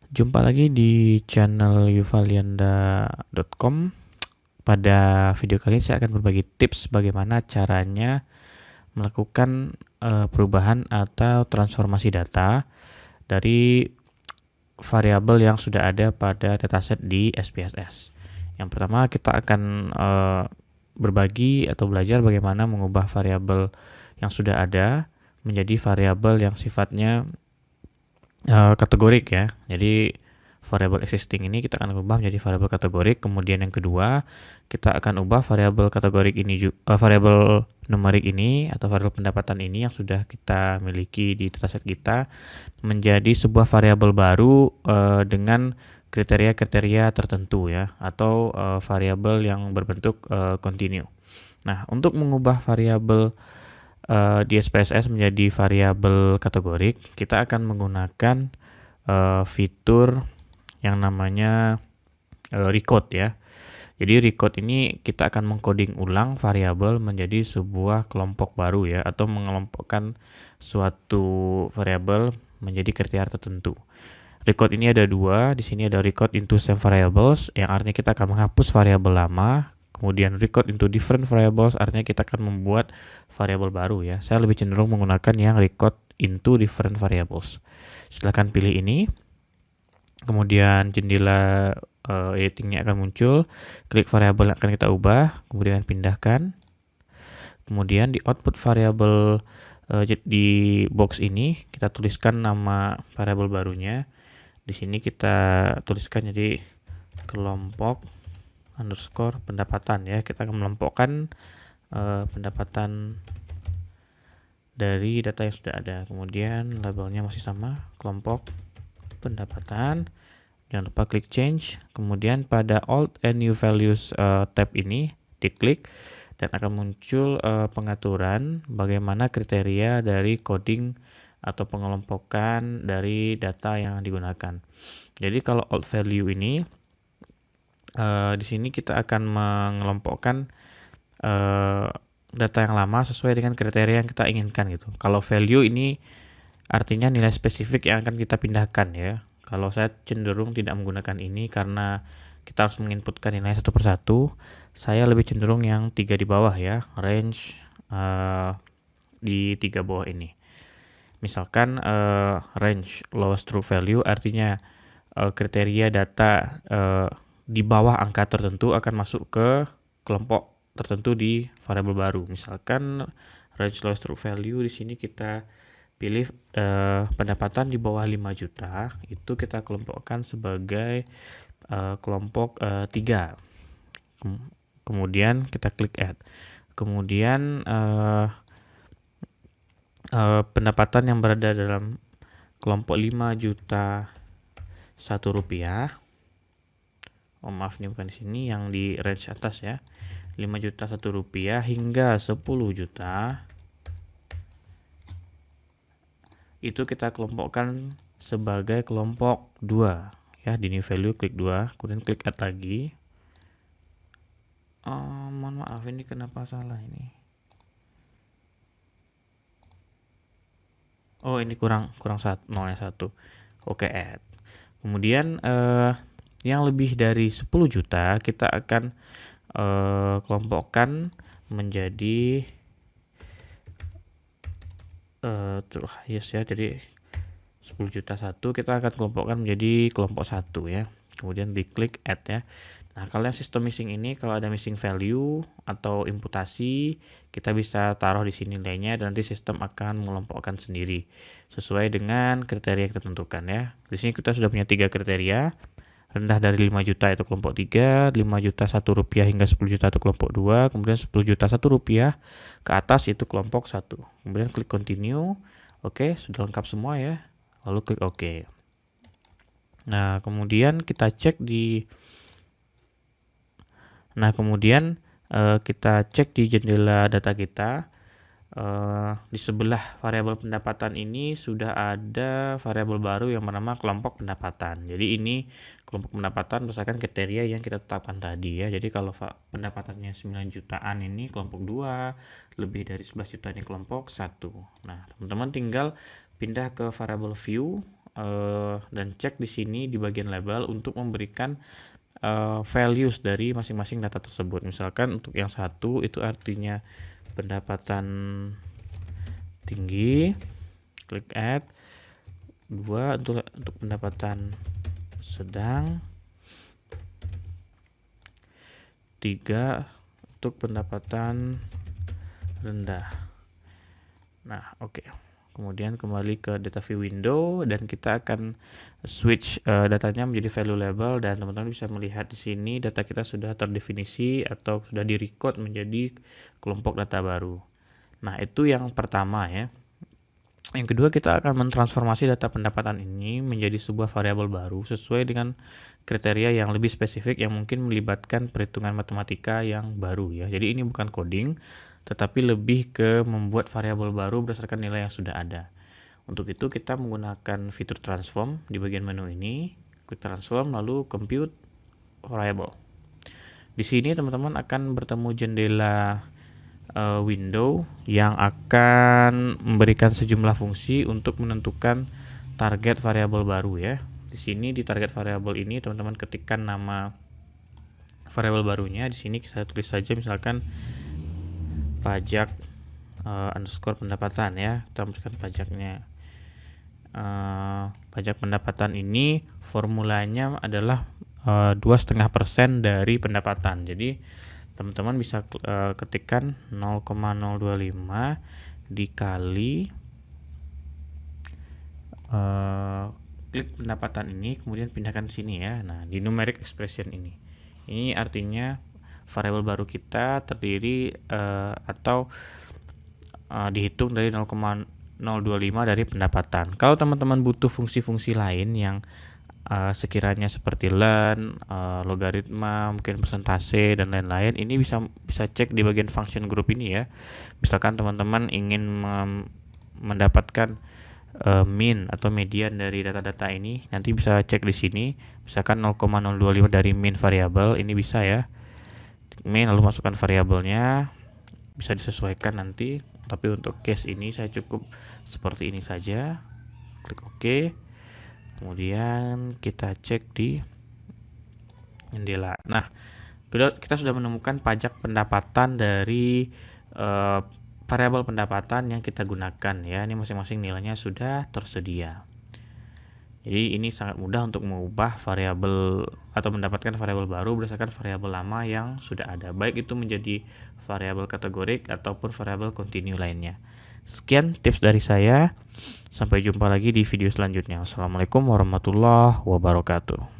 Jumpa lagi di channel yuvalianda.com. Pada video kali ini saya akan berbagi tips bagaimana caranya melakukan perubahan atau transformasi data dari variabel yang sudah ada pada dataset di SPSS. Yang pertama kita akan berbagi atau belajar bagaimana mengubah variabel yang sudah ada menjadi variabel yang sifatnya kategorik ya. Jadi variabel existing ini kita akan ubah menjadi variabel kategorik. Kemudian yang kedua, kita akan ubah variabel kategorik ini variabel numerik ini atau variabel pendapatan ini yang sudah kita miliki di dataset kita menjadi sebuah variabel baru dengan kriteria-kriteria tertentu ya, atau variabel yang berbentuk continue. Nah, untuk mengubah variabel di SPSS menjadi variabel kategorik, kita akan menggunakan fitur yang namanya recode ya. Jadi recode ini kita akan mengcoding ulang variabel menjadi sebuah kelompok baru ya, atau mengelompokkan suatu variabel menjadi kriteria tertentu. Recode ini ada dua, di sini ada recode into same variables yang artinya kita akan menghapus variabel lama. Kemudian recode into different variables artinya kita akan membuat variabel baru ya. Saya lebih cenderung menggunakan yang recode into different variables. Silahkan pilih ini. Kemudian jendela editingnya akan muncul. Klik variabel yang akan kita ubah, kemudian pindahkan. Kemudian di output variabel di box ini kita tuliskan nama variabel barunya. Di sini kita tuliskan jadi kelompok underscore pendapatan ya. Kita akan melompokkan pendapatan dari data yang sudah ada. Kemudian labelnya masih sama, kelompok pendapatan. Jangan lupa klik change. Kemudian pada old and new values tab ini diklik dan akan muncul pengaturan bagaimana kriteria dari coding atau pengelompokan dari data yang digunakan. Jadi kalau old value ini di sini kita akan mengelompokkan data yang lama sesuai dengan kriteria yang kita inginkan gitu. Kalau value ini artinya nilai spesifik yang akan kita pindahkan ya. Kalau saya cenderung tidak menggunakan ini karena kita harus menginputkan nilai satu persatu. Saya lebih cenderung yang 3 di bawah ya, range di 3 bawah ini. Misalkan range lowest true value artinya kriteria data di bawah angka tertentu akan masuk ke kelompok tertentu di variabel baru. Misalkan range lowest true value di sini kita pilih pendapatan di bawah 5 juta, itu kita kelompokkan sebagai kelompok 3. Kemudian kita klik add. Kemudian pendapatan yang berada dalam kelompok 5 juta 1 rupiah. Oh maaf, ini bukan di sini, yang di range atas ya. 5 juta 1 rupiah hingga 10 juta. Itu kita kelompokkan sebagai kelompok 2 ya. Di new value klik 2, kemudian klik add lagi. Mohon maaf, ini kenapa salah ini? Oh, ini kurang 1, nolnya 1. Oke, add. Kemudian yang lebih dari 10 juta kita akan kelompokkan menjadi yes ya, jadi 10 juta 1 kita akan kelompokkan menjadi kelompok 1 ya. Kemudian diklik add ya. Nah, kalau yang sistem missing ini, kalau ada missing value atau imputasi, kita bisa taruh di sini nilainya dan nanti sistem akan mengelompokkan sendiri sesuai dengan kriteria yang kita tentukan ya. Di sini kita sudah punya 3 kriteria. Rendah dari 5 juta itu kelompok 3, 5 juta 1 rupiah hingga 10 juta itu kelompok 2, kemudian 10 juta 1 rupiah ke atas itu kelompok 1. Kemudian klik continue. Oke, sudah lengkap semua ya. Lalu klik OK. Nah, kemudian kita cek di jendela data kita. Di sebelah variabel pendapatan ini sudah ada variabel baru yang bernama kelompok pendapatan. Jadi ini kelompok pendapatan berdasarkan kriteria yang kita tetapkan tadi ya. Jadi kalau pendapatannya 9 jutaan ini kelompok 2, lebih dari 11 juta ini kelompok 1. Nah, teman-teman tinggal pindah ke variabel view dan cek di sini di bagian label untuk memberikan values dari masing-masing data tersebut. Misalkan untuk yang satu itu artinya pendapatan tinggi, klik add. 2 untuk pendapatan sedang, 3 untuk pendapatan rendah. Nah, oke. Kemudian kembali ke data view window dan kita akan switch datanya menjadi value label, dan teman-teman bisa melihat di sini data kita sudah terdefinisi atau sudah direcode menjadi kelompok data baru. Nah, itu yang pertama ya. Yang kedua, kita akan mentransformasi data pendapatan ini menjadi sebuah variabel baru sesuai dengan kriteria yang lebih spesifik yang mungkin melibatkan perhitungan matematika yang baru ya. Jadi ini bukan coding, tetapi lebih ke membuat variabel baru berdasarkan nilai yang sudah ada. Untuk itu kita menggunakan fitur transform di bagian menu ini, klik transform lalu compute variable. Di sini teman-teman akan bertemu jendela window yang akan memberikan sejumlah fungsi untuk menentukan target variabel baru ya. Di sini di target variabel ini teman-teman ketikkan nama variabel barunya. Di sini kita tulis saja misalkan pajak underscore pendapatan ya. Kita masukkan pajaknya. Pajak pendapatan ini formulanya adalah 2,5% dari pendapatan. Jadi teman-teman bisa ketikkan 0,025 dikali klik pendapatan ini, kemudian pindahkan ke sini ya. Nah, di numeric expression ini artinya variabel baru kita terdiri atau dihitung dari 0,025 dari pendapatan. Kalau teman-teman butuh fungsi-fungsi lain yang sekiranya seperti learn, logaritma, mungkin persentase dan lain-lain, ini bisa cek di bagian function group ini ya. Misalkan teman-teman ingin mendapatkan mean atau median dari data-data ini, nanti bisa cek di sini. Misalkan 0,025 dari mean variabel ini bisa ya. Mean lalu masukkan variabelnya, bisa disesuaikan nanti. Tapi untuk case ini saya cukup seperti ini saja. Klik OK. Kemudian kita cek di jendela. Nah, kita sudah menemukan pajak pendapatan dari variabel pendapatan yang kita gunakan ya. Ini masing-masing nilainya sudah tersedia. Jadi ini sangat mudah untuk mengubah variabel atau mendapatkan variabel baru berdasarkan variabel lama yang sudah ada, baik itu menjadi variabel kategorik ataupun variabel kontinu lainnya. Sekian tips dari saya. Sampai jumpa lagi di video selanjutnya. Assalamualaikum warahmatullahi wabarakatuh.